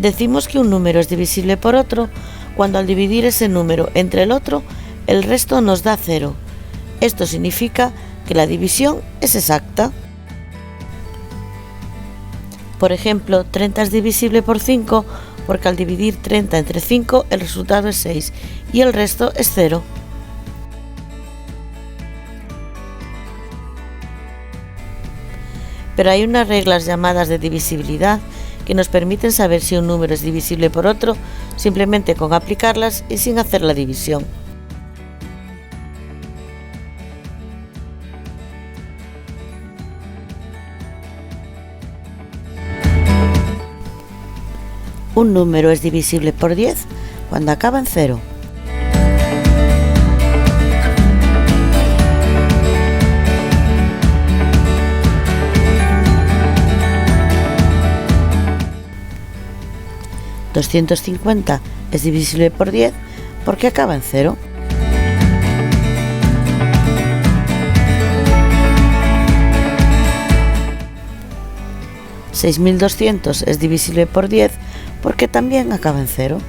Decimos que un número es divisible por otro cuando al dividir ese número entre el otro, el resto nos da 0. Esto significa que la división es exacta. Por ejemplo, 30 es divisible por 5 porque al dividir 30 entre 5 el resultado es 6 y el resto es 0. Pero hay unas reglas llamadas de divisibilidad que nos permiten saber si un número es divisible por otro simplemente con aplicarlas y sin hacer la división. Un número es divisible por 10 cuando acaba en 0. $250 es divisible por 10 porque acaba en 0. $6.200 es divisible por 10 porque también acaba en 0.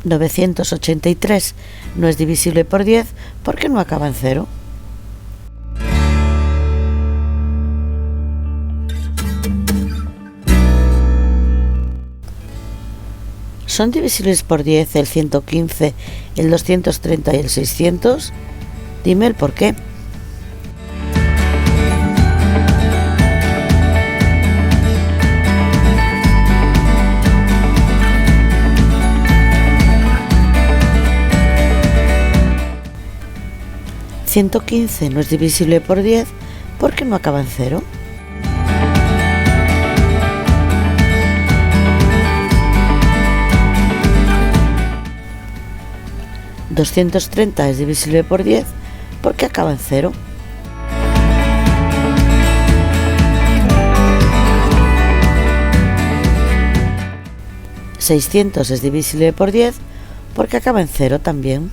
$983 no es divisible por 10 porque no acaba en 0. ¿Son divisibles por 10 el 115, el 230 y el 600? Dime el por qué. $115 no es divisible por 10 porque no acaba en 0. $230 es divisible por 10 porque acaba en 0. $600 es divisible por 10 porque acaba en 0 también.